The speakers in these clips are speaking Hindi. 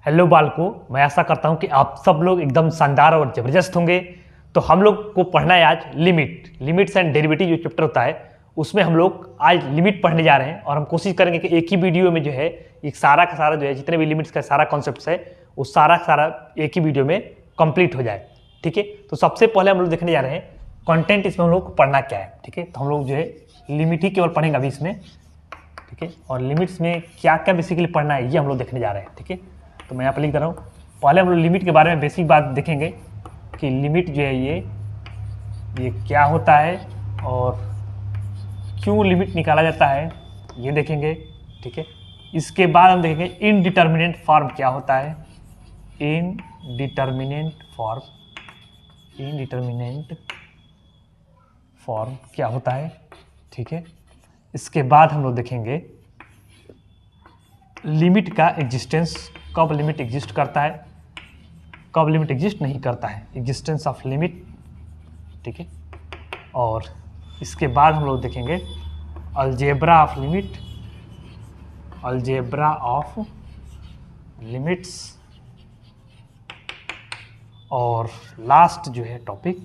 हेलो बालको, मैं आशा करता हूं कि आप सब लोग एकदम शानदार और ज़बरदस्त होंगे। तो हम लोग को पढ़ना है आज लिमिट्स एंड डेरिवेटिव जो चैप्टर होता है उसमें हम लोग आज लिमिट पढ़ने जा रहे हैं। और हम कोशिश करेंगे कि एक ही वीडियो में जो है एक सारा का सारा जो है जितने भी लिमिट्स का सारा कॉन्सेप्ट है वो सारा का सारा एक ही वीडियो में कंप्लीट हो जाए। ठीक है, तो सबसे पहले हम लोग देखने जा रहे हैं कंटेंट, इसमें हम लोग को पढ़ना क्या है। ठीक है, तो हम लोग जो है लिमिट ही केवल पढ़ेंगे अभी इसमें। ठीक है, और लिमिट्स में क्या क्या बेसिकली पढ़ना है ये हम लोग देखने जा रहे हैं। ठीक है, तो मैं यहाँ पर लिख दे रहा हूँ। पहले हम लोग लिमिट के बारे में बेसिक बात देखेंगे कि लिमिट जो है ये क्या होता है और क्यों लिमिट निकाला जाता है ये देखेंगे। ठीक है, इसके बाद हम देखेंगे इनडिटर्मिनेंट फॉर्म क्या होता है। इनडिटर्मिनेंट फॉर्म क्या होता है। ठीक है, इसके बाद हम लोग देखेंगे लिमिट का एग्जिस्टेंस, कब लिमिट एग्जिस्ट करता है, कब लिमिट एग्जिस्ट नहीं करता है, एग्जिस्टेंस ऑफ लिमिट। ठीक है, और इसके बाद हम लोग देखेंगे algebra of limit, algebra of limits, और लास्ट जो है topic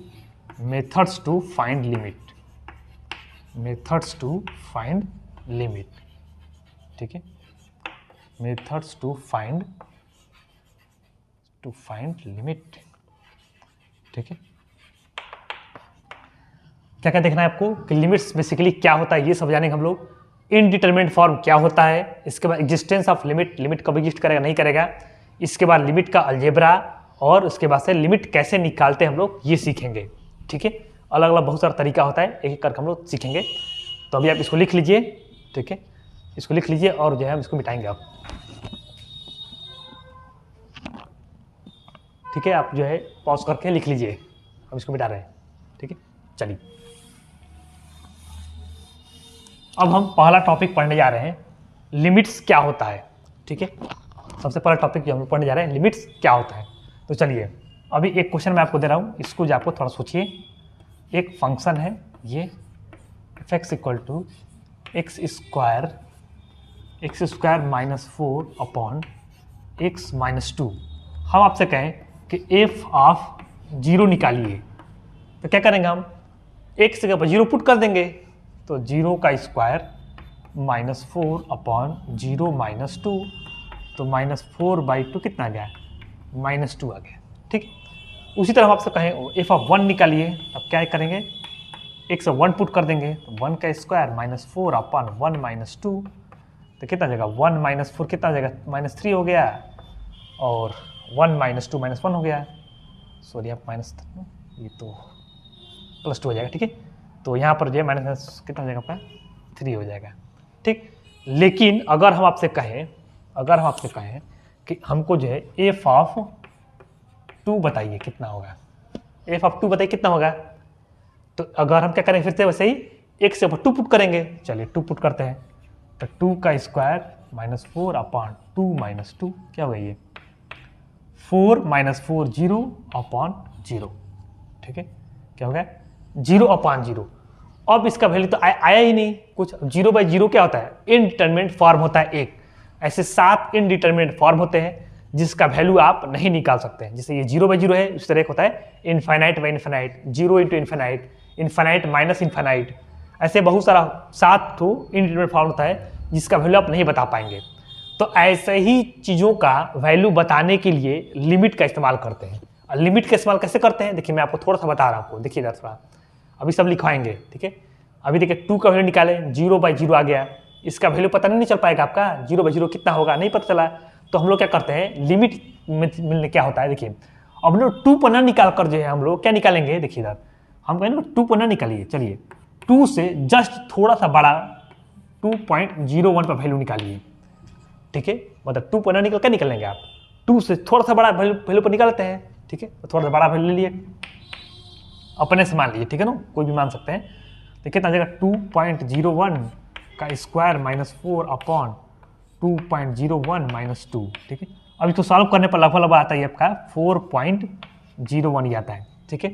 methods to find limit, methods to find limit. ठीक है, मेथड्स टू फाइंड लिमिट। ठीक है, क्या क्या देखना है आपको कि लिमिट्स बेसिकली क्या होता है ये सब जानेंगे हम लोग। इनडिटरमिनेट फॉर्म क्या होता है, इसके बाद एग्जिस्टेंस ऑफ लिमिट, लिमिट कब एग्जिस्ट करेगा नहीं करेगा, इसके बाद लिमिट का अलजेब्रा, और उसके बाद से लिमिट कैसे निकालते हैं हम लोग ये सीखेंगे। ठीक है, अलग अलग बहुत सारा तरीका होता है, एक एक करके हम लोग सीखेंगे। तो अभी आप इसको लिख लीजिए। ठीक है, इसको लिख लीजिए और जो है हम इसको मिटाएंगे आप। ठीक है, आप जो है पॉज करके लिख लीजिए, हम इसको मिटा रहे हैं। ठीक है, चलिए अब हम पहला टॉपिक पढ़ने जा रहे हैं, लिमिट्स क्या होता है। ठीक है, सबसे पहला टॉपिक जो हम पढ़ने जा रहे हैं लिमिट्स क्या होता है। तो चलिए अभी एक क्वेश्चन मैं आपको दे रहा हूँ, इसको जो आपको थोड़ा सोचिए। एक फंक्शन है ये f(x) = x square minus 4 upon x minus 2। हम आपसे कहें कि f ऑफ 0 निकालिए, तो क्या करेंगे हम x की जगह 0 पुट कर देंगे, तो 0 का स्क्वायर माइनस 4 अपॉन 0 माइनस 2, तो -4/2 कितना आ गया, -2 आ गया। ठीक, उसी तरह हम आपसे कहें f ऑफ 1 निकालिए, अब क्या करेंगे x 1 पुट कर देंगे, तो 1 का स्क्वायर -4 अपॉन 1 माइनस 2, तो कितना जाएगा 1 माइनस 4 कितना जाएगा -3 हो गया, और 1 माइनस 2 -1 हो गया। सॉरी आप माइनस, ये तो +2 हो जाएगा। ठीक है, तो यहाँ पर जो है माइनस कितना हो जाएगा आपका 3 हो जाएगा। ठीक, लेकिन अगर हम आपसे कहें कि हमको जो है f ऑफ 2 बताइए कितना होगा, f ऑफ 2 बताइए कितना होगा, तो अगर हम क्या करेंगे फिर से वैसे ही x से 2 पुट करेंगे। चलिए 2 पुट करते हैं, तो 2 का स्क्वायर -4 अपॉन 2 माइनस 2 क्या होगा ये 4 - 4 0 अपॉन 0। ठीक है, क्या हो गया 0 अपॉन 0। अब इसका वैल्यू तो आया ही नहीं कुछ। 0/0 क्या होता है, इनडिटरमिनेट फॉर्म होता है एक। ऐसे 7 इनडिटरमिनेट फॉर्म होते हैं जिसका वैल्यू आप नहीं निकाल सकते हैं। जैसे ये 0/0 है, उस तरह एक होता है infinite by infinite, 0 × infinite, infinite minus infinite, ऐसे बहुत सारा 7 तो इनडिटरमिनेट फॉर्म होता है जिसका वैल्यू आप नहीं बता पाएंगे। तो ऐसे ही चीज़ों का वैल्यू बताने के लिए लिमिट का इस्तेमाल करते हैं। और लिमिट का इस्तेमाल कैसे करते हैं देखिए, मैं आपको थोड़ा सा बता रहा हूँ आपको, देखिए इधर थोड़ा, अभी सब लिखवाएंगे। ठीक है, अभी देखिए 2 का वैल्यू निकाले, 0/0 आ गया, इसका वैल्यू पता नहीं चल पाएगा आपका, 0/0 कितना होगा नहीं पता चला। तो हम लोग क्या करते हैं लिमिट मिलने क्या होता है, देखिए अब लोग 2 पर ना निकाल कर जो है हम लोग क्या निकालेंगे, देखिए इधर हम कहेंगे 2 पर ना निकालिए। चलिए 2 से जस्ट थोड़ा सा बड़ा 2.01 पर वैल्यू निकालिए। ठीक है, मतलब 2 पर ना निकल क्या निकालेंगे आप, 2 से थोड़ा सा बड़ा वैल्यू पर निकालते हैं। ठीक है, तो थोड़ा सा बड़ा वैल्यू ले लिए, अपने से मान लीजिए। ठीक है ना, कोई भी मान सकते हैं। तो कितना आ जाएगा 2.01 का स्क्वायर -4 अपॉन 2.01 - 2। ठीक है, अब इसको सॉल्व करने पर लगभग आता है आपका 4.01 ही आता है। ठीक है,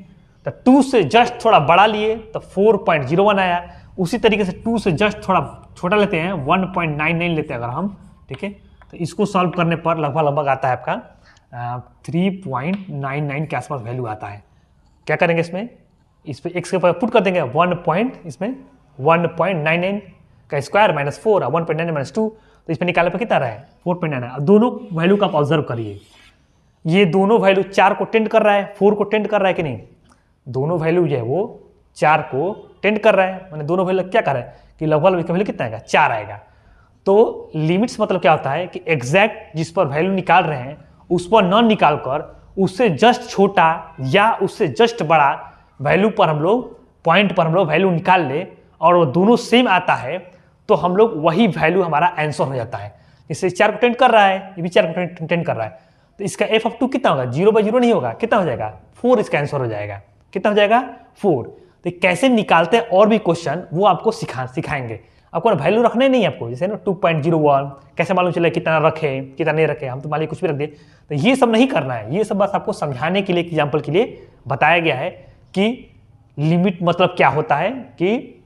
तो 2 से जस्ट थोड़ा बड़ा लिए तो 4.01 आया। उसी तरीके से 2 से जस्ट थोड़ा छोटा लेते हैं 1.99 लेते हैं अगर हम। ठीक है, तो इसको सॉल्व करने पर लगभग लगभग आता है आपका 3.99 के आसपास वैल्यू आता है। क्या करेंगे इसमें, इस पर एक्स के ऊपर पुट कर देंगे 1.99 का स्क्वायर माइनस 4 और 1.99 माइनस 2, तो इस पर निकालने पर कितना रहा है 4.99। अब दोनों वैल्यू का आप ऑब्जर्व करिए, ये दोनों वैल्यू 4 को टेंड कर रहा है, 4 को टेंड कर रहा है कि नहीं, दोनों वैल्यू जो है वो 4 को टेंड कर रहा है, मैंने दोनों वैल्यू क्या कर रहा है कि लगभग इसका वैल्यू कितना आएगा 4 आएगा। तो लिमिट्स मतलब क्या होता है कि एग्जैक्ट जिस पर वैल्यू निकाल रहे हैं उस पर न निकाल कर उससे जस्ट छोटा या उससे जस्ट बड़ा वैल्यू पर हम लोग पॉइंट पर हम लोग वैल्यू निकाल ले और वो दोनों सेम आता है तो हम लोग वही वैल्यू हमारा आंसर हो जाता है। इससे 4 को टेंड कर रहा है, ये भी 4 को टेंड कर रहा है, तो इसका f ऑफ 2 कितना होगा, 0/0 नहीं होगा, कितना हो जाएगा 4, इसका आंसर हो जाएगा, कितना हो जाएगा 4। तो कैसे निकालते हैं और भी क्वेश्चन वो आपको सिखाएंगे, आपको वैल्यू रखना ही नहीं है आपको, जैसे ना 2.01 कैसे मालूम चले कितना रखे कितना नहीं रखे, हम तो मान लीजिए कुछ भी रख दिए, तो ये सब नहीं करना है, ये सब बस आपको समझाने के लिए एग्जाम्पल के लिए बताया गया है कि लिमिट मतलब क्या होता है कि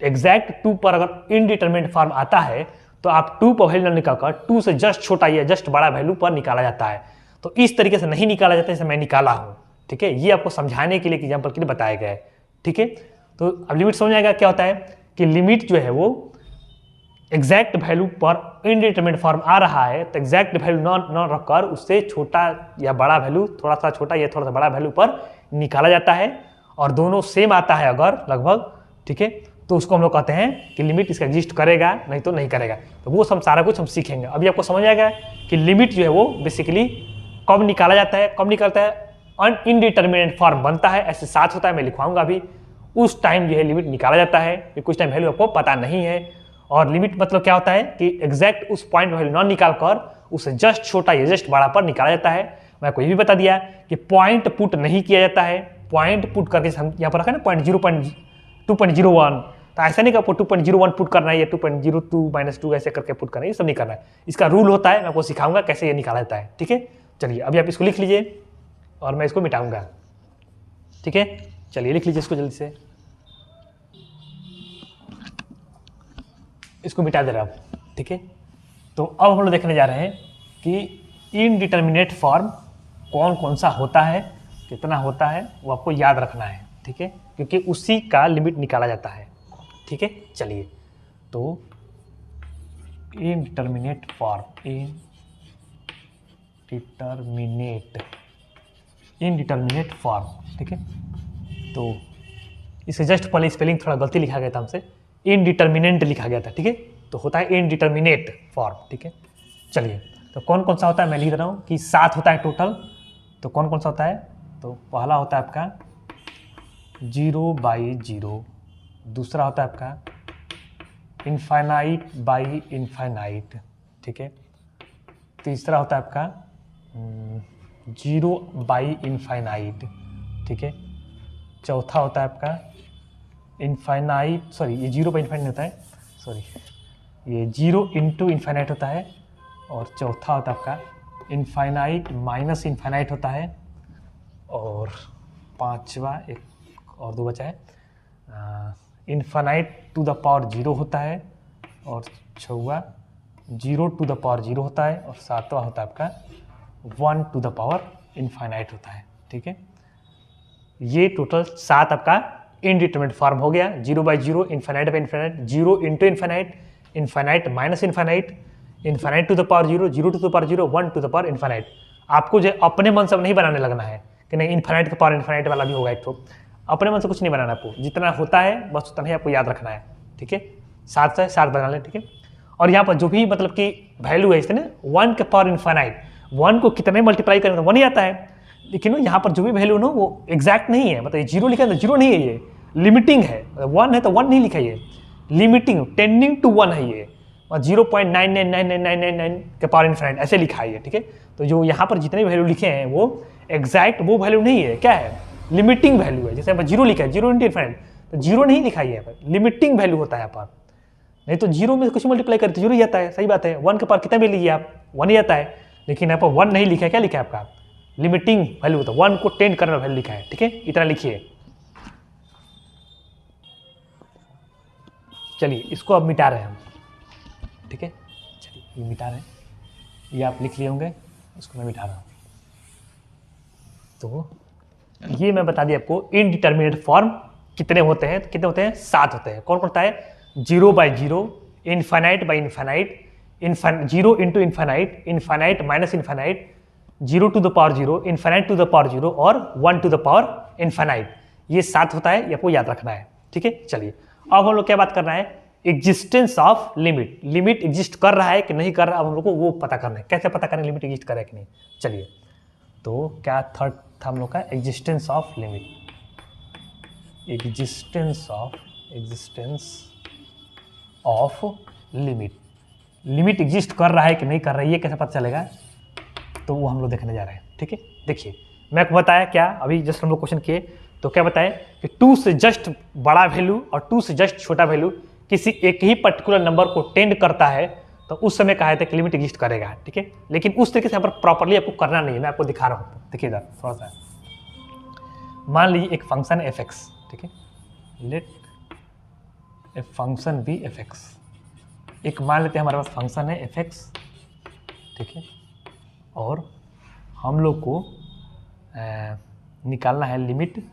एग्जैक्ट 2 पर अगर इनडिटरमिनेट फॉर्म आता है तो आप 2 पर वैल्यू निकालकर 2 से जस्ट छोटा या जस्ट बड़ा वैल्यू पर निकाला जाता है। तो इस तरीके से नहीं निकाला जाता है जैसे मैं निकाला हूं, ठीक है, ये आपको समझाने के लिए एग्जाम्पल के लिए बताया गया है, ठीक है। तो अब लिमिट समझ आएगा क्या होता है कि लिमिट जो है वो एग्जैक्ट वैल्यू पर इनडिटरमिनेट फॉर्म आ रहा है तो एग्जैक्ट वैल्यू न रखकर उससे छोटा या बड़ा वैल्यू, थोड़ा सा छोटा या थोड़ा सा बड़ा वैल्यू पर निकाला जाता है और दोनों सेम आता है अगर लगभग, ठीक है, तो उसको हम लोग कहते हैं कि लिमिट इसका एग्जिस्ट करेगा नहीं तो नहीं करेगा। तो वो सब सारा कुछ हम सीखेंगे। अभी आपको समझ आएगा कि लिमिट जो है वो बेसिकली कब निकाला जाता है, कब निकलता है, इनडिटरमिनेट फॉर्म बनता है, ऐसे साथ होता है, मैं लिखवाऊंगा अभी, उस टाइम जो है लिमिट निकाला जाता है, कुछ टाइम वैल्यू आपको पता नहीं है। और लिमिट मतलब क्या होता है कि एग्जैक्ट उस पॉइंट वैल्यू ना निकाल कर उसे जस्ट छोटा या जस्ट बड़ा पर निकाला जाता है। मैं आपको ये भी बता दिया कि पॉइंट पुट नहीं किया जाता है, पॉइंट पुट करके हम यहाँ पर रखा ना 2.01, तो ऐसा नहीं कि आपको 2.01 पुट करना है या 2.02 माइनस 2 ऐसे करके पुट करना है, ये सब नहीं करना है, इसका रूल होता है, मैं आपको सिखाऊंगा कैसे ये निकाला जाता है, ठीक है। चलिए अभी आप इसको लिख लीजिए और मैं इसको मिटाऊंगा, ठीक है। चलिए लिख लीजिए इसको जल्दी से, इसको मिटा दे रहा हूँ, ठीक है। तो अब हम लोग देखने जा रहे हैं कि इनडिटरमिनेट फॉर्म कौन कौन सा होता है, कितना होता है, वो आपको याद रखना है, ठीक है, क्योंकि उसी का लिमिट निकाला जाता है, ठीक है। चलिए तो इनडिटरमिनेट फॉर्म, इनडिटरमिनेट फॉर्म, ठीक है। तो इससे जस्ट पहले स्पेलिंग थोड़ा गलती लिखा गया था हमसे, इनडिटरमिनेंट लिखा गया था, ठीक है, तो होता है इनडिटरमिनेट फॉर्म, ठीक है। चलिए तो कौन कौन सा होता है मैं लिख रहा हूँ कि 7 होता है टोटल, तो कौन कौन सा होता है, तो पहला होता है आपका 0/0, दूसरा होता है आपका इनफाइनाइट बाई इनफाइनाइट, ठीक है, तीसरा होता है आपका 0/इनफाइनाइट, ठीक है, चौथा होता है आपका इनफाइनाइट, सॉरी ये 0/इनफाइनाइट होता है, सॉरी ये 0 इंटू इनफाइनाइट होता है, और चौथा होता है आपका इनफाइनाइट माइनस इनफाइनाइट होता है, और पांचवा एक और 2 बचा है इनफाइनाइट टू द पावर 0 होता है, और छवा 0 टू द पावर 0 होता है, और सातवां होता है आपका 1 टू द पावर इनफाइनाइट होता है, ठीक है। ये टोटल 7 आपका इनडिटरमिनेट फॉर्म हो गया, 0/0, infinite by infinite, 0 into infinite, infinite minus infinite, infinite to the power 0, 0 to the power 0, 1 to the power infinite. आपको जो अपने मन से नहीं बनाने लगना है कि नहीं इनफाइनाइट का पावर इनफाइनाइट वाला भी होगा एक ठो, अपने मन से कुछ नहीं बनाना आपको, जितना होता है बस उतना ही आपको याद रखना है, ठीक है। 7 से 7 बना लें, ठीक है। और यहाँ पर जो भी मतलब कि वैल्यू है इससे ना 1 के पावर इनफाइनाइट, 1 को कितने मल्टीप्लाई करें तो 1 ही आता है, लेकिन यहाँ पर जो भी वैल्यू ना वो एग्जैक्ट नहीं है, मतलब 0 लिखा है तो 0 नहीं है, ये लिमिटिंग है, 1 है तो 1 नहीं लिखा है, ये लिमिटिंग टेंडिंग टू 1 है ये, और 0.999999 के पावर इनफाइनाइट ऐसे लिखा है ये, ठीक है। तो जो यहाँ पर जितने वैल्यू लिखे हैं वो एग्जैक्ट वो वैल्यू नहीं है, क्या है लिमिटिंग वैल्यू है। जैसे यहाँ पर 0 लिखा है, 0 इंटू इनफाइनाइट, तो 0 नहीं लिखा है यहाँ पर, लिमिटिंग वैल्यू होता है यहाँ पर, नहीं तो 0 में कुछ मल्टीप्लाई करते 0 ही आता है, सही बात है। 1 के पावर कितना भी लीजिए आप 1 ही आता है, लेकिन यहाँ पर 1 नहीं लिखा है, क्या लिखा है आपका लिमिटिंग वैल्यू होता है, 1 को टेंड करने वाला वैल्यू लिखा है, ठीक है, इतना लिखिए। चलिए इसको अब मिटा रहे हैं हम, ठीक है, चलिए ये मिटा रहे हैं, ये आप लिख लिए होंगे, उसको मैं मिटा रहा हूँ। तो ये मैं बता दिया आपको इनडिटर्मिनेट फॉर्म कितने होते हैं, तो कितने होते हैं, 7 होते हैं। कौन कौन होता है, 0/0, infinite by infinite, 0 into infinite, infinite minus infinite, 0 to the power 0, infinite to the power 0 और 1 टू द पावर इन्फानाइट। ये 7 होता है, ये आपको याद रखना है, ठीक है। चलिए अब हम लोग क्या बात करना है, existence of limit. Limit exist कर रहा है कि नहीं कर रहा, अब हम लोग को वो पता करना है। कैसे पता करें लिमिट एग्जिस्ट कर रहा है कि नहीं, चलिए। तो क्या थर्ड था हम लोग का, existence of limit. Existence of limit. Limit exist कर रहा है कि नहीं कर रहा है, ये कैसे पता चलेगा, तो वो हम लोग देखने जा रहे हैं, ठीक है। देखिए मैं आपको बताया क्या, अभी जस्ट हम लोग क्वेश्चन किए तो क्या बताया कि 2 से जस्ट बड़ा वैल्यू और 2 से जस्ट छोटा वैल्यू किसी एक ही पर्टिकुलर नंबर को टेंड करता है, तो उस समय कहा था कि लिमिट एग्जिस्ट करेगा, ठीक है। लेकिन उस तरीके से यहाँ पर प्रॉपर्ली आपको करना नहीं है, मैं आपको दिखा रहा हूँ। देखिए इधर थोड़ा सा, मान लीजिए एक फंक्शन है f(x), ठीक है। Late a function B f(x), एक मान लेते हैं हमारे पास फंक्शन है f(x), ठीक है। और हम लोग को निकालना है limit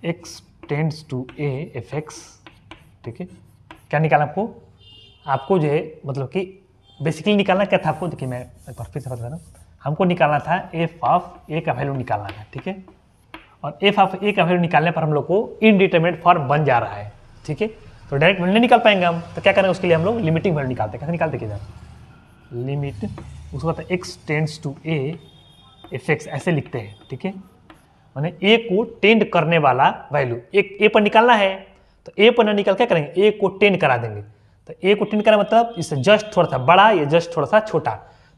x tends to a f(x), ठीक है। क्या निकालना आपको जो है, मतलब कि बेसिकली निकालना क्या था आपको, देखिए मैं एक बार फिर से बता रहा हूँ। हमको निकालना था f ऑफ a का वैल्यू निकालना है, ठीक है। और f ऑफ a का वैल्यू निकालने पर हम लोग को इनडिटरमिनेट फॉर्म बन जा रहा है, ठीक है। तो डायरेक्ट वैल्यू नहीं निकाल पाएंगे हम, तो क्या करेंगे उसके लिए हम लोग लिमिटिंग वैल्यू निकालते हैं। कैसे निकालते हैं, किधर लिमिट, उसको कहते हैं x tends to a f(x), ऐसे लिखते हैं, ठीक है। मैंने a को टेंड करने वाला वैल्यू एक a पर निकालना है, तो a पर ना निकाल क्या करेंगे, a को टेंड करा देंगे। तो a को टेंड करना मतलब इससे जस्ट थोड़ा सा बड़ा या जस्ट थोड़ा सा छोटा,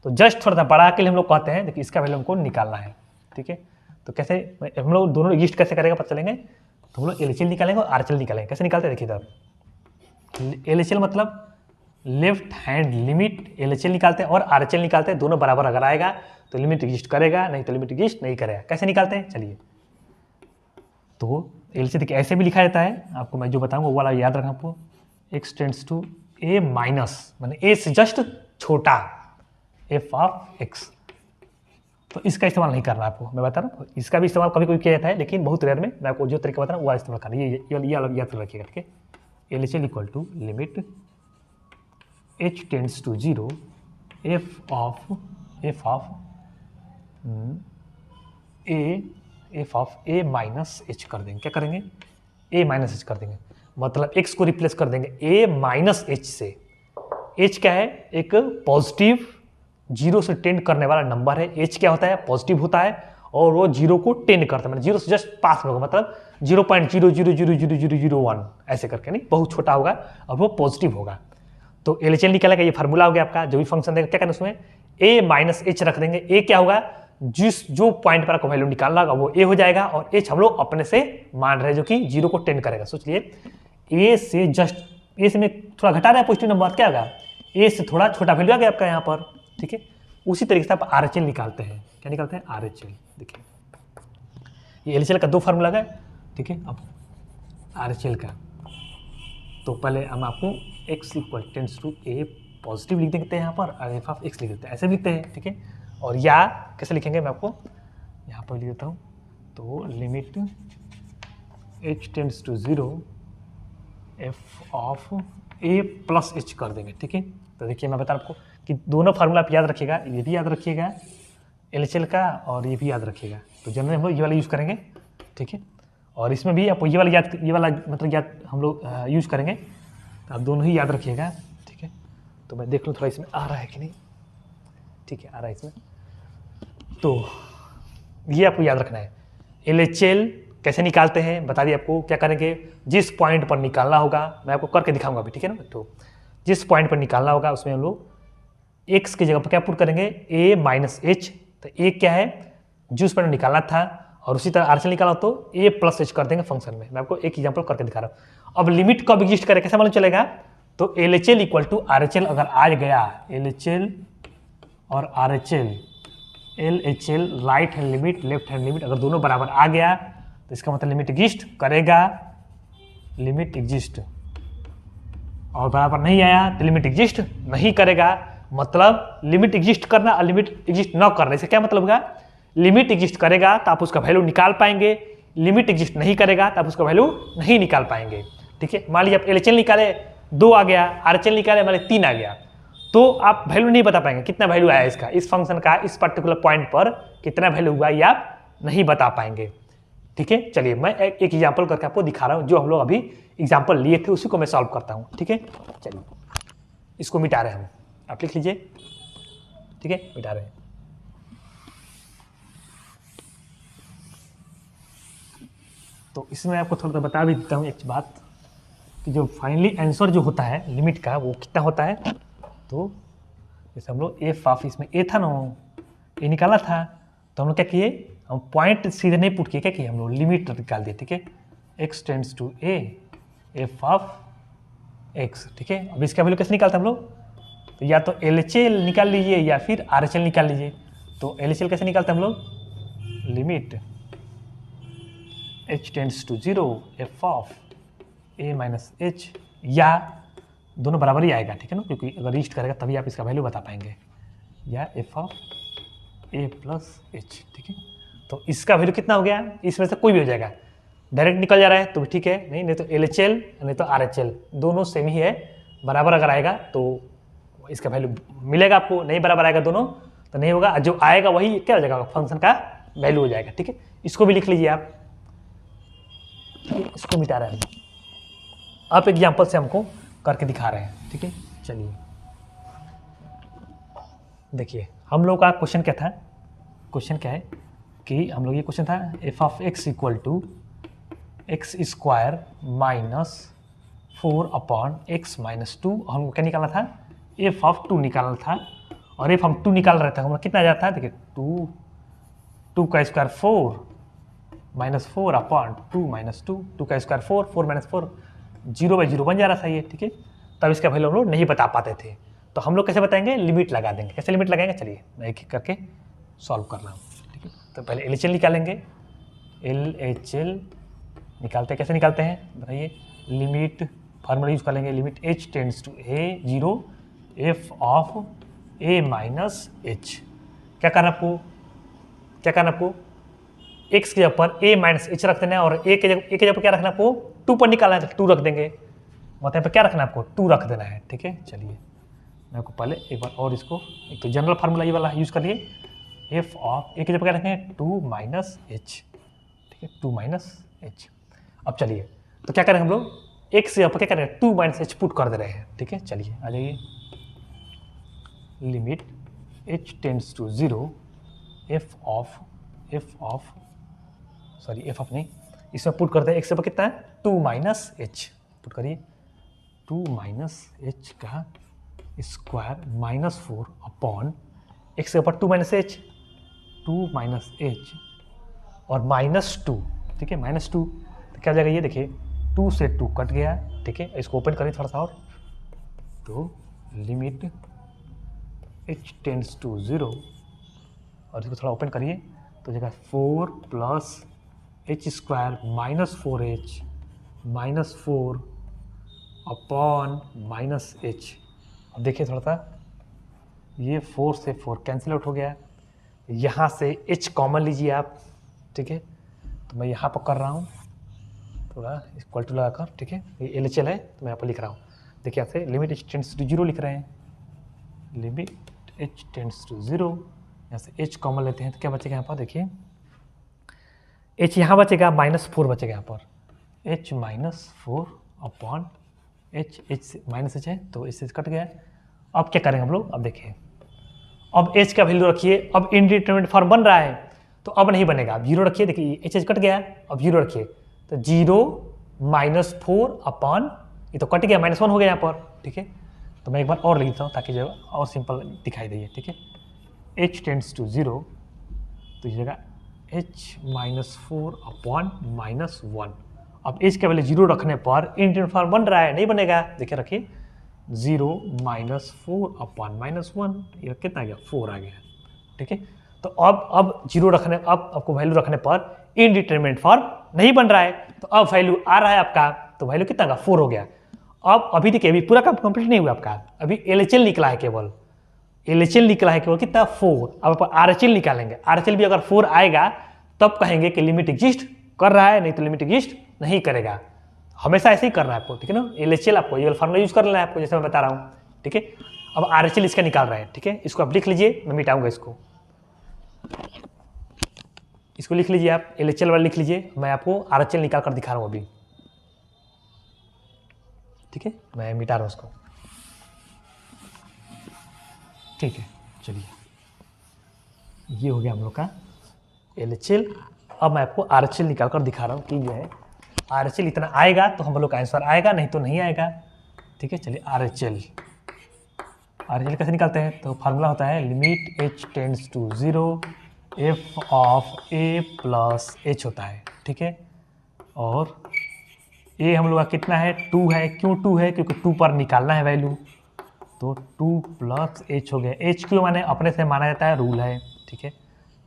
तो जस्ट थोड़ा सा बड़ा के लिए हम लोग कहते हैं, देखिए इसका वैल्यू हमको निकालना है, ठीक है। तो कैसे हम लोग दोनों एग्जिस्ट कैसे करेगा पता चलेंगे, तो हम लोग LHL निकालेंगे और RHL निकालेंगे। कैसे निकालते हैं, देखिए इधर LHL मतलब लेफ्ट हैंड लिमिट, LHL निकालते हैं और RHL निकालते हैं, दोनों बराबर अगर आएगा तो लिमिट एग्जिस्ट करेगा, नहीं तो लिमिट एग्जिस्ट नहीं करेगा। कैसे निकालते हैं, चलिए। तो LHL देखिए ऐसे भी लिखा जाता है, आपको मैं जो बताऊंगा वो वाला याद रखना आपको। x tends to a minus, माने a से जस्ट छोटा f ऑफ x। तो इसका इस्तेमाल नहीं करना आपको, मैं बता रहा हूँ। इसका भी इस्तेमाल कभी कोई किया जाता है, लेकिन बहुत रेयर में। मैं आपको जो तरीका बता रहा हूँ वो इस्तेमाल करना, ये अलग याद रखिएगा, ठीक है। LHL equal to limit h tends to 0 f of a minus h कर देंगे। क्या करेंगे, a माइनस h कर देंगे, मतलब x को रिप्लेस कर देंगे a माइनस h से। h क्या है, एक पॉजिटिव 0 से टेंड करने वाला नंबर है। h क्या होता है, पॉजिटिव होता है और वो 0 को टेंड करता है, मतलब 0 से जस्ट पास में होगा, मतलब 0.00000001 ऐसे करके, नहीं बहुत छोटा होगा और वो पॉजिटिव होगा। तो LHL निकालेगा, ये फार्मूला हो गया आपका। जो भी फंक्शन देगा क्या करना उसमें a माइनस h रख देंगे। a क्या होगा, जो पॉइंट पर आपको वैल्यू निकालना होगा वो a हो जाएगा, और h हम लोग अपने से मान रहे हैं जो कि 0 को टेंड करेगा। सोच लिए a से जस्ट, a से में थोड़ा घटा रहा है पॉजिटिव नंबर, क्या होगा, a से थोड़ा छोटा वैल्यू आ गया आपका यहाँ पर, ठीक है। उसी तरीके से आप RHL निकालते हैं। क्या निकालते हैं, RHL। देखिए ये LHL का 2 फार्मूला है, ठीक है। अब RHL का, तो पहले हम आपको x equal tends to a positive लिख देते हैं यहाँ पर, और f ऑफ x लिख देते हैं, ऐसे लिखते हैं, ठीक है। और या कैसे लिखेंगे मैं आपको यहाँ पर लिख देता हूँ। तो limit h tends to 0 f of a plus h कर देंगे, ठीक है। तो देखिए मैं बता आपको कि दोनों फार्मूला आप याद रखिएगा, ये भी याद रखिएगा LHL का, और ये भी याद रखिएगा। तो जनरली हम लोग ये वाला यूज़ करेंगे, ठीक है। और इसमें भी आपको ये वाला मतलब याद हम लोग यूज़ करेंगे, तो आप दोनों ही याद रखिएगा, ठीक है। तो मैं देख लूँ थोड़ा इसमें आ रहा है कि नहीं, ठीक है आ रहा है इसमें। तो ये आपको याद रखना है। LHL कैसे निकालते हैं बता दिए आपको। क्या करेंगे, जिस पॉइंट पर निकालना होगा मैं आपको करके दिखाऊंगा अभी, ठीक है ना। तो जिस पॉइंट पर निकालना होगा उसमें हम लोग x की जगह पर क्या पुट करेंगे, a माइनस h। तो a क्या है, जिस पॉइंट निकालना था, और उसी तरह RHL निकाला तो a प्लस h कर देंगे फंक्शन में। मैं आपको एक एग्जाम्पल करके दिखा रहा हूँ। अब लिमिट कब एग्जिस्ट करे कैसे मालूम चलेगा, तो LHL इक्वल टू RHL अगर आ गया, LHL और RHL, LHL right hand limit left hand limit अगर दोनों बराबर आ गया तो इसका मतलब लिमिट एग्जिस्ट करेगा, लिमिट एग्जिस्ट। और बराबर नहीं आया तो लिमिट एग्जिस्ट नहीं करेगा। मतलब लिमिट एग्जिस्ट करना और लिमिट एग्जिस्ट न करना, इसका क्या मतलब होगा? लिमिट एग्जिस्ट करेगा तो आप उसका वैल्यू निकाल पाएंगे, लिमिट एग्जिस्ट नहीं करेगा तो आप उसका वैल्यू नहीं निकाल पाएंगे। ठीक है, मान लीजिए आप LHL निकाले 2 आ गया, RHL निकाले मान लीजिए 3 आ गया, तो आप वैल्यू नहीं बता पाएंगे कितना वैल्यू आया इसका, इस फंक्शन का इस पर्टिकुलर पॉइंट पर कितना वैल्यू हुआ ये आप नहीं बता पाएंगे। ठीक है, चलिए मैं एक एग्जाम्पल करके आपको दिखा रहा हूँ, जो हम लोग अभी एग्जाम्पल लिए थे उसी को मैं सॉल्व करता हूँ। ठीक है, चलिए इसको मिटा रहे हैं हम, आप लिख लीजिए। ठीक है, मिटा रहे हैं। तो इसमें आपको थोड़ा सा बता भी देता हूँ एक बात कि जो फाइनली आंसर जो होता है लिमिट का वो कितना होता है। तो जैसे हम लोग एफ ऑफ, इसमें ए था ना, ए निकाला था, तो हम लोग क्या किए, हम पॉइंट सीधे नहीं पुट किए, क्या किए हम लोग लिमिट निकाल दिए। ठीक है, x tends to a f of x। ठीक है, अब इसका वैल्यू कैसे निकालते हैं हम लोग? तो या तो LHL निकाल लीजिए या फिर RHL निकाल लीजिए। तो LHL कैसे निकालते हैं हम लोग? Limit h tends to 0 f of a minus h, या दोनों बराबर ही आएगा। ठीक है ना, क्योंकि अगर रीस्ट करेगा तभी आप इसका वैल्यू बता पाएंगे, या F of a plus H. ठीक है, तो इसका वैल्यू कितना हो गया? इसमें से कोई भी हो जाएगा, डायरेक्ट निकल जा रहा है तो भी ठीक है, नहीं तो LHL नहीं तो RHL, दोनों सेम ही है। बराबर अगर आएगा तो इसका वैल्यू मिलेगा आपको, नहीं बराबर आएगा दोनों तो नहीं होगा, जो आएगा वही क्या हो जाएगा, फंक्शन का वैल्यू हो जाएगा। ठीक है, इसको भी लिख लीजिए आप। इसको मिटा रहे हैं आप एग्जाम्पल से हमको करके दिखा रहे हैं। ठीक है, चलिए देखिए हम लोग का क्वेश्चन क्या था, क्वेश्चन क्या है कि हम लोग ये क्वेश्चन था f of x equal to x square minus 4 upon x minus 2। हमको क्या निकालना था? एफ ऑफ 2 निकालना था, और एफ हम 2 निकाल रहे थे, हम लोग कितना जाता है देखिए 2 का स्क्वायर 4 माइनस 4 अपॉन 2 माइनस 2 का स्क्वायर 4 माइनस 4 0 बाई 0 बन जा रहा था ये। ठीक है, तब इसका वैल्यू हम लोग नहीं बता पाते थे, तो हम लोग कैसे बताएंगे? लिमिट लगा देंगे। कैसे लिमिट लगाएंगे? चलिए मैं एक एक करके सॉल्व कर रहा हूँ। ठीक है, तो पहले LHL निकालेंगे। LHL निकालते कैसे निकालते हैं बताइए? लिमिट फार्मूला यूज कर लेंगे, limit h tends to a 0 f of a minus h. क्या करना आपको? क्या करना आपको? x के जगह पर a माइनस एच रख देना है, और a के जगह पर क्या रखना है आपको? 2 पर निकालना है तो 2 रख देंगे, मतलब यहाँ पर क्या रखना है आपको? 2 रख देना है। ठीक है, चलिए मैं आपको पहले एक बार और इसको, एक तो जनरल फार्मूला ये वाला यूज़ कर लिए, एफ ऑफ a के जगह पर क्या रखेंगे? 2 माइनस एच। ठीक है, 2 माइनस एच। अब चलिए तो क्या करें हम लोग? x से यहाँ पर क्या करें? 2 माइनस एच पुट कर दे रहे हैं। ठीक है, चलिए आ जाइए। Limit h tends to 0 f of नहीं, इसमें पुट करते हैं x से कितना है? 2 माइनस एच पुट करिए, 2 माइनस एच का स्क्वायर माइनस 4 अपॉन x के ऊपर 2 माइनस एच, 2 माइनस एच और माइनस 2। ठीक है, माइनस 2 तो क्या हो जाएगा? ये देखिए 2 से 2 कट गया। ठीक है, इसको ओपन करिए थोड़ा सा और, तो लिमिट h टेंड्स टू 0, और इसको थोड़ा ओपन करिए तो जगह 4 plus H square minus 4h minus 4 upon minus H. अब देखिए थोड़ा सा, ये 4 से 4 कैंसिल आउट हो गया, यहाँ से h कॉमन लीजिए आप। ठीक है, तो मैं यहाँ पर कर रहा हूँ थोड़ा इक्वल टू लगाकर। ठीक है, ये LHL है तो मैं यहाँ पर लिख रहा हूँ। देखिए यहाँ से लिमिट h टेंड्स टू 0 लिख रहे हैं, लिमिट h टेंड्स टू 0, यहाँ से h कॉमन लेते हैं तो क्या बचेगा यहाँ पर? देखिए h यहाँ बचेगा, माइनस 4 बचेगा यहाँ पर, h minus 4 upon h minus h है तो इससे कट गया। अब क्या करेंगे हम लोग? अब देखिए, अब h का वैल्यू रखिए, अब इनडिटरमिनेट फॉर्म बन रहा है तो अब नहीं बनेगा, अब 0 रखिए। देखिए h कट गया, अब 0 रखिए तो 0 माइनस 4 अपॉन, ये तो कट गया, माइनस 1 हो गया यहाँ पर। ठीक है, तो मैं एक बार और लिख देता हूँ ताकि जो और सिंपल दिखाई दे। ठीक है, h टेंड्स टू 0 तो इस जगह h माइनस 4 अपॉन माइनस 1। अब h का वैल्यू 0 रखने पर इंटीग्रल फॉर्म बन रहा है, नहीं बनेगा। देखिए रखिए 0 माइनस 4 अपॉन माइनस 1, ये कितना आ गया? 4 आ गया। ठीक है, तो अब 0 रखने, अब आपको वैल्यू रखने पर इनडिटरमिनेट फॉर्म नहीं बन रहा है, तो अब वैल्यू आ रहा है आपका, तो वैल्यू कितना का? 4 हो गया। अब अभी देखिए अभी पूरा काम कंप्लीट नहीं हुआ आपका, अभी LHL निकला है केवल, LHL निकला है केवल कितना 4। अब आप RHL निकालेंगे, RHL भी अगर 4 आएगा तब कहेंगे कि लिमिट एग्जिस्ट कर रहा है, नहीं तो लिमिट एग्जिस्ट नहीं करेगा। हमेशा ऐसे ही करना है आपको, ठीक है ना। LHL आपको ये फार्मूला यूज कर लेना है आपको, जैसे मैं बता रहा हूँ, ठीक है। अब RHL इसका निकाल रहे हैं, ठीक है। इसको आप लिख लीजिए, मैं मिटाऊंगा इसको लिख लीजिए आप, LHL वाला लिख लीजिए, मैं आपको RHL निकाल कर दिखा रहा हूँ अभी, ठीक है। मैं मिटा रहा हूँ उसको, ठीक है। चलिए, ये हो गया हम लोग का LHL। अब मैं आपको RHL निकाल कर दिखा रहा हूँ कि जो है RHL इतना आएगा तो हम लोग का आंसर आएगा, नहीं तो नहीं आएगा, ठीक है। चलिए RHL कैसे निकालते हैं, तो फार्मूला होता है limit h tends to 0 f of a plus h होता है, ठीक है। और a हम लोग का कितना है, 2 है। क्यों 2 है, क्योंकि 2 पर निकालना है वैल्यू, तो 2 प्लस h हो गया। h क्यों माने अपने से माना जाता है, रूल है, ठीक है।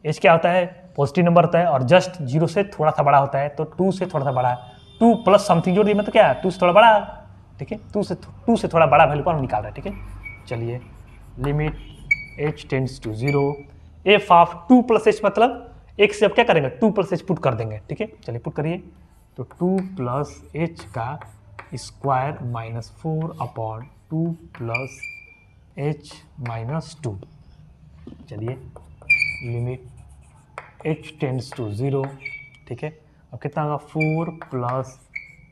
h क्या होता है, पॉजिटिव नंबर होता है और जस्ट 0 से थोड़ा सा बड़ा होता है, तो 2 से थोड़ा सा बड़ा, 2 प्लस समथिंग जोड़ दिए, मतलब क्या है 2 से थोड़ा बड़ा, ठीक है। 2 से थोड़ा बड़ा वैल्यू पर हम निकाल रहे हैं, ठीक है। चलिए, limit h tends to 0 f of 2 plus h, मतलब एक से अब क्या करेंगे 2 प्लस h पुट कर देंगे, ठीक है। चलिए पुट करिए, तो 2 प्लस h का square minus 4 upon 2 plus h minus 2। चलिए, लिमिट h टेंड्स टू 0, ठीक है। अब कितना होगा 4 plus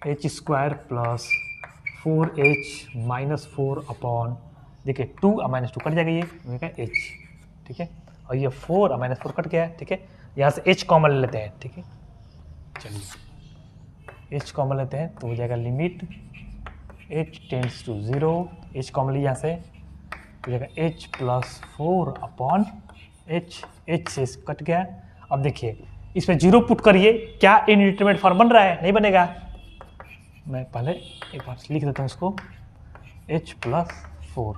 h square plus 4h minus 4 upon, देखिए 2 और माइनस 2 कट जाएगा, ये h, ठीक है। और ये 4 और माइनस 4 कट गया है, ठीक है। यहाँ से h कॉमन ले लेते हैं, ठीक है। चलिए, h कॉमन लेते हैं तो हो जाएगा limit h tends to 0, h common ली यहाँ से, हो जाएगा h प्लस 4 अपॉन h से कट गया। अब देखिए इसमें 0 पुट करिए, क्या इनडिटरमिनेट फॉर्म बन रहा है, नहीं बनेगा। मैं पहले एक बार लिख देता हूँ इसको, h प्लस 4,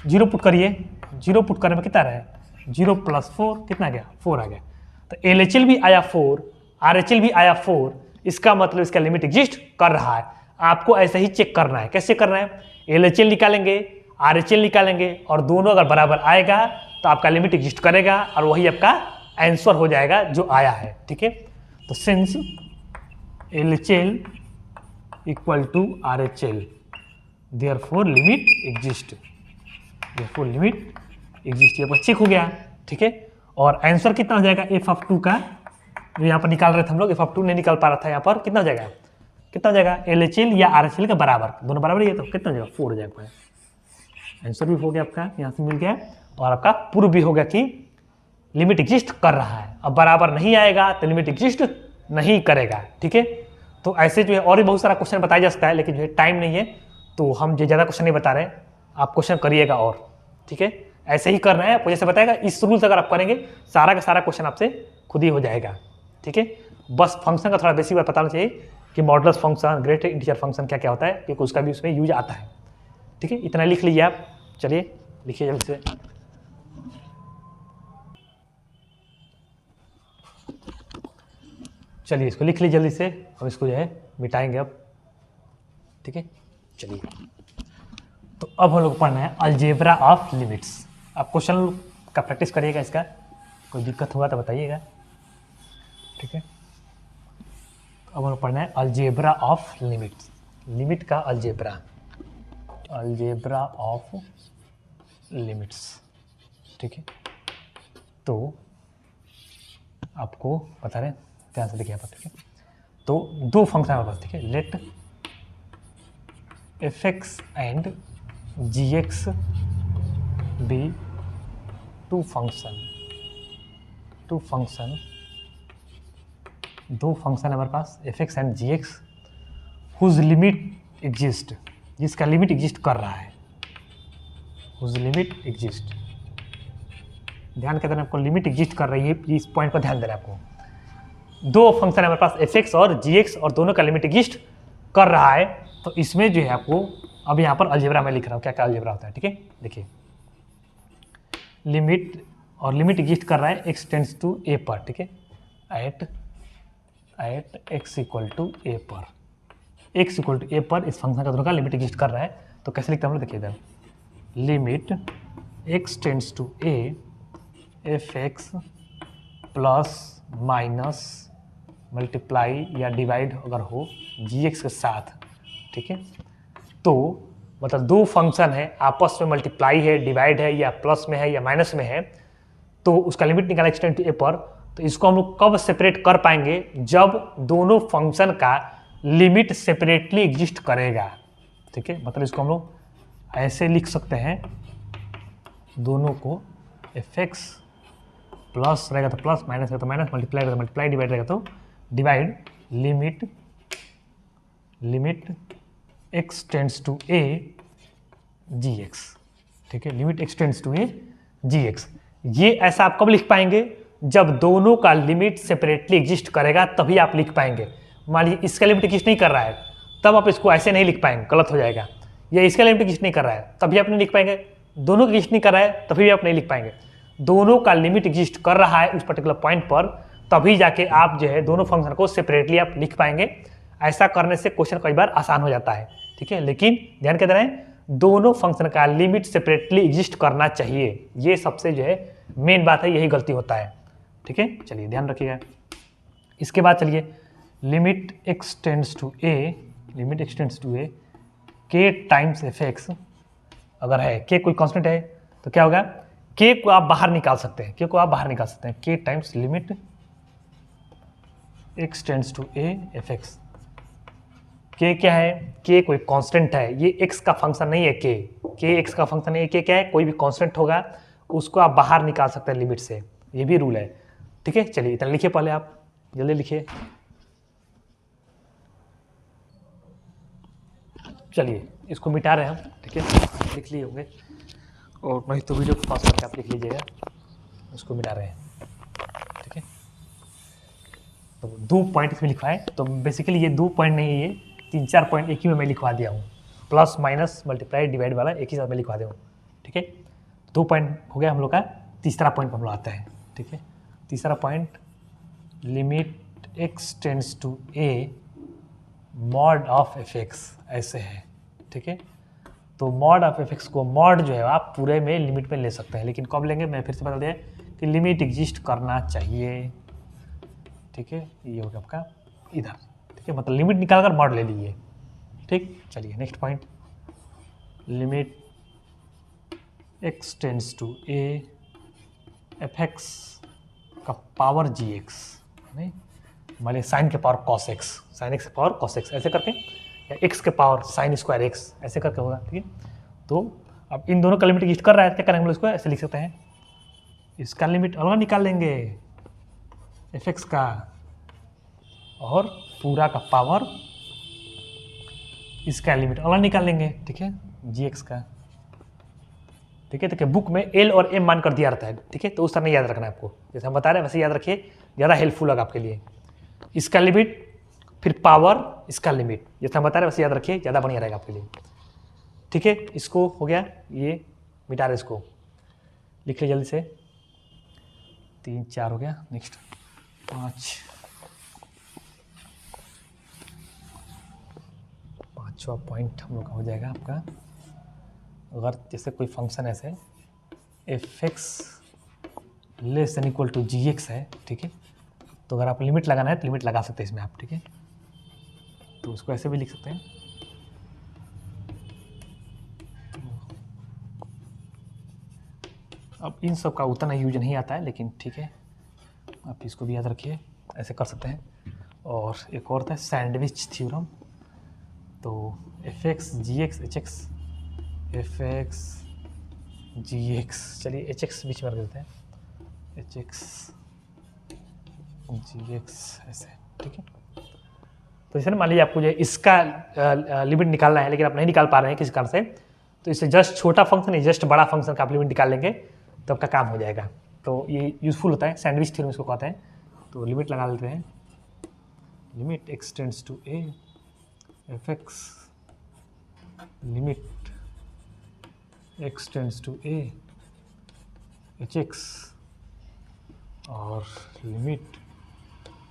0 पुट करिए, 0 पुट करने में कितना रहा है, 0 प्लस 4 कितना गया, 4 आ गया। तो LHL भी आया 4, RHL भी आया 4, इसका मतलब इसका लिमिट एग्जिस्ट कर रहा है। आपको ऐसे ही चेक करना है, कैसे करना है, LHL निकालेंगे, RHL निकालेंगे और दोनों अगर बराबर आएगा तो आपका लिमिट एग्जिस्ट करेगा और वही आपका आंसर हो जाएगा जो आया है, ठीक है। तो since LHL equal to RHL, therefore limit exist, therefore limit exist, ये चेक हो गया, ठीक है। और आंसर कितना हो जाएगा f ऑफ 2 का, जो यहाँ पर निकाल रहे थे हम लोग, f ऑफ 2 नहीं निकाल पा रहा था, यहाँ पर कितना हो जाएगा, कितना हो जाएगा LHL या RHL का बराबर, दोनों बराबर ही है, तो कितना हो जाएगा 4 हो जाएगा। आंसर भी हो गया आपका, यहाँ से मिल गया, और आपका प्रूफ भी हो गया कि लिमिट एग्जिस्ट कर रहा है। अब बराबर नहीं आएगा तो लिमिट एग्जिस्ट नहीं करेगा, ठीक है। तो ऐसे जो है और भी बहुत सारा क्वेश्चन बताया जा सकता है, लेकिन जो है टाइम नहीं है तो हम जो ज़्यादा क्वेश्चन नहीं बता रहे, आप क्वेश्चन करिएगा और, ठीक है। ऐसे ही करना है, आपको जैसे बताएगा इस रूल से अगर आप करेंगे सारा का सारा क्वेश्चन आपसे खुद ही हो जाएगा, ठीक है। बस फंक्शन का थोड़ा बेसिक बात बताना चाहिए कि modulus function, greater integer function क्या क्या होता है, क्योंकि उसका भी उसमें यूज आता है, ठीक है। इतना लिख लीजिए आप, चलिए लिखिए जल्दी से। चलिए इसको लिख लीजिए जल्दी से, हम इसको जो है मिटाएंगे अब, ठीक है। चलिए, तो अब हम लोग पढ़ना है अलजेब्रा ऑफ लिमिट्स। आप क्वेश्चन का प्रैक्टिस करिएगा, इसका कोई दिक्कत हुआ तो बताइएगा, ठीक है। अब हम लोग पढ़ना है अलजेब्रा ऑफ लिमिट्स, लिमिट का अलजेब्रा, अलजेब्रा ऑफ लिमिट्स, ठीक है। तो आपको बता रहे हैं, ध्यान से देखिए यहाँ पर, ठीक है। तो दो फंक्शन हमारे पास, ठीक है, let fx and gx be two function, दो फंक्शन हमारे पास fx and gx whose limit exist, जिसका लिमिट एग्जिस्ट कर रहा है, हुज लिमिट एग्जिस्ट, ध्यान के देना, आपको लिमिट एग्जिस्ट कर रही है, इस पॉइंट पर ध्यान देना आपको। दो फंक्शन है हमारे पास fx और gx और दोनों का लिमिट एग्जिस्ट कर रहा है, तो इसमें जो है आपको अब यहाँ पर अलजेब्रा मैं लिख रहा हूँ, क्या क्या अलजेब्रा होता है, ठीक है। देखिए लिमिट, और लिमिट एग्जिस्ट कर रहा है x टेंड्स टू a पर, ठीक है, at x equal to a पर, x इक्वल टू a पर इस फंक्शन का दोनों का लिमिट एग्जिस्ट कर रहा है। तो कैसे लिखते हैं हम लोग, देखिए इधर limit x tends to a f x plus minus multiply या डिवाइड अगर हो जी एक्स के साथ, ठीक है। तो मतलब दो फंक्शन है, आपस में मल्टीप्लाई है, डिवाइड है, या प्लस में है या माइनस में है, तो उसका लिमिट निकाला x टेंड टू a पर। तो इसको हम लोग कब सेपरेट कर पाएंगे, जब दोनों फंक्शन का लिमिट सेपरेटली एग्जिस्ट करेगा, ठीक है। मतलब इसको हम लोग ऐसे लिख सकते हैं, दोनों को एफ एक्स प्लस रहेगा तो प्लस, माइनस रहेगा तो माइनस, मल्टीप्लाई रहेगा तो मल्टीप्लाई, डिवाइड रहेगा तो divide, limit x tends to a g x, ठीक है। Limit x tends to a g x. ये ऐसा आप कब लिख पाएंगे, जब दोनों का लिमिट सेपरेटली एग्जिस्ट करेगा तभी आप लिख पाएंगे। मान लीजिए इसका लिमिट एग्जिस्ट नहीं कर रहा है, तब आप इसको ऐसे नहीं लिख पाएंगे, गलत हो जाएगा। या इसका लिमिट एग्जिस्ट नहीं कर रहा है तभी आप नहीं लिख पाएंगे, दोनों का एग्जिस्ट नहीं कर रहा है तभी भी आप नहीं लिख पाएंगे। दोनों का लिमिट एग्जिस्ट कर रहा है उस पर्टिकुलर पॉइंट पर, तभी जाके आप जो है दोनों फंक्शन को सेपरेटली आप लिख पाएंगे। ऐसा करने से क्वेश्चन कई बार आसान हो जाता है, ठीक है। लेकिन ध्यान के दें, दोनों फंक्शन का लिमिट सेपरेटली एग्जिस्ट करना चाहिए, ये सबसे जो है मेन बात है, यही गलती होता है, ठीक है। चलिए ध्यान रखिएगा। इसके बाद चलिए limit x tends to a k times f x अगर है, k कोई कांस्टेंट है तो क्या होगा, k को आप बाहर निकाल सकते हैं, k times limit x tends to a f x. k क्या है, k कोई कांस्टेंट है, ये x का फंक्शन नहीं है, k x का फंक्शन नहीं है, k क्या है, कोई भी कांस्टेंट होगा उसको आप बाहर निकाल सकते हैं लिमिट से, ये भी रूल है, ठीक है। चलिए इतना लिखिए, पहले आप जल्दी लिखिए। चलिए इसको मिटा रहे हैं हम, ठीक है, लिख लिए होंगे, और नहीं तो वीडियो को पॉज करके आप लिख लीजिएगा, उसको मिटा रहे हैं, ठीक है। तो 2 पॉइंट इसमें लिखवाए, तो बेसिकली ये 2 पॉइंट नहीं है, ये 3-4 पॉइंट एक ही में मैं लिखवा दिया हूँ, प्लस माइनस मल्टीप्लाई डिवाइड वाला एक ही साथ में लिखवा दिया हूँ, ठीक है। 2 पॉइंट हो गया हम लोग का। तीसरा पॉइंट हम लोग आता है, ठीक है। तीसरा point limit x tends to a mod of f x ऐसे है, ठीक है। तो मॉड ऑफ एफ एक्स को, मॉड जो है आप पूरे में लिमिट में ले सकते हैं, लेकिन कब लेंगे, मैं फिर से बता दिया कि लिमिट एग्जिस्ट करना चाहिए, ठीक है। ये हो गया आपका इधर, ठीक है, मतलब लिमिट निकाल कर मॉड ले लीजिए, ठीक। चलिए next point, limit x tends to a f x का पावर जी एक्स, नहीं मान लीजिए साइन के power cos x, sine x के पावर कॉस एक्स ऐसे करके, या एक्स के पावर साइन स्क्वायर एक्स ऐसे करके होगा, ठीक है। तो अब इन दोनों का लिमिट एग्जिस्ट कर रहा है, क्या करेंगे हम लोग, इसको ऐसे लिख सकते हैं, इसका लिमिट अलग निकाल लेंगे एफ एक्स का, और पूरा का पावर इसका लिमिट अलग निकाल लेंगे, ठीक है, जी एक्स का, ठीक है। देखिए बुक में एल और एम मान कर दिया रहता है, ठीक है, तो उस तरह नहीं याद रखना है आपको, जैसे हम बता रहे हैं वैसे याद रखिए, ज़्यादा हेल्पफुल होगा आपके लिए। इसका लिमिट फिर पावर इसका लिमिट, जैसे हम बता रहे हैं वैसे याद रखिए, ज़्यादा बढ़िया रहेगा आपके लिए, ठीक है। इसको हो गया, ये मिटा रहे, इसको लिख ले जल्दी से, 3-4 हो गया। नेक्स्ट 5वां पॉइंट हम लोग का हो जाएगा आपका, अगर जैसे कोई फंक्शन ऐसे f x less than equal to g x है, ठीक है, तो अगर आप लिमिट लगाना है तो लिमिट लगा सकते हैं इसमें आप, ठीक है। तो उसको ऐसे भी लिख सकते हैं, अब इन सब का उतना यूज नहीं आता है, लेकिन ठीक है, आप इसको भी याद रखिए, ऐसे कर सकते हैं। और एक और था सैंडविच थ्योरम, तो F X G X H X, F X G X, चलिए एच एक्स बीच में रख देते हैं, एच एक्स जी एक्स ऐसे, ठीक है। तो इसे मान लीजिए आपको जो है इसका लिमिट निकालना है, लेकिन आप नहीं निकाल पा रहे हैं किसी कारण से, तो इससे जस्ट छोटा फंक्शन है, जस्ट बड़ा फंक्शन का आप लिमिट निकाल लेंगे तो आपका काम हो जाएगा। तो ये यूजफुल होता है, सैंडविच थ्योरम इसको कहते हैं। तो लिमिट लगा लेते हैं, limit x tends to a f x, limit x tends to a h x, और लिमिट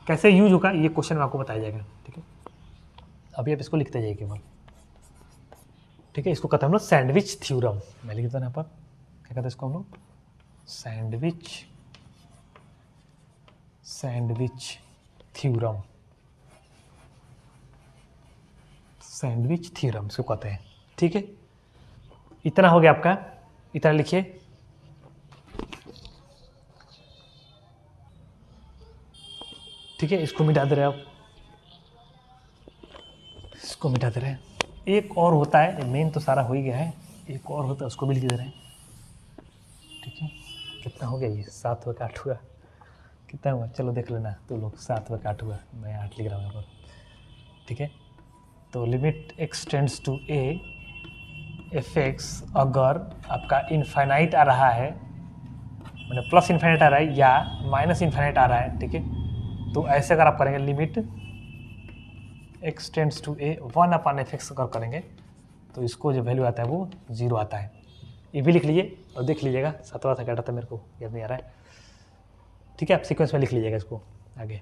कैसे यूज होगा ये क्वेश्चन में आपको बताया जाएगा, ठीक है। अभी आप इसको लिखते जाइए केवल, ठीक है। इसको कहते हैं हम लोग सैंडविच थ्योरम, मैं लिख देता हूँ यहाँ पर, क्या कहते हैं इसको हम लोग, सैंडविच थ्योरम, सैंडविच थ्योरम इसको कहते हैं। ठीक है, इतना हो गया आपका, इतना लिखिए। ठीक है, इसको मिटा दे रहे हैं आप, इसको मिटा दे रहे हैं। एक और होता है, मेन तो सारा हो ही गया है, एक और होता है उसको भी लिख दे रहे हैं। ठीक है, कितना हो गया ये, 7 व 8 हुआ, कितना हुआ चलो देख लेना तो लोग, 7 व 8 हुआ, मैं 8 लिख रहा हूँ यहाँ पर। ठीक है, तो limit x tends to a f x अगर आपका इनफाइनाइट आ रहा है, मैंने प्लस इन्फाइनाइट आ रहा है या माइनस इन्फाइनाइट आ रहा है, ठीक है, तो ऐसे अगर आप करेंगे limit x tends to a 1/f(x) अगर करेंगे तो इसको जो वैल्यू आता है वो 0 आता है। ये भी लिख लीजिए और देख लीजिएगा, 7वां था क्या था मेरे को याद नहीं आ रहा है। ठीक है, आप सीक्वेंस में लिख लीजिएगा इसको आगे।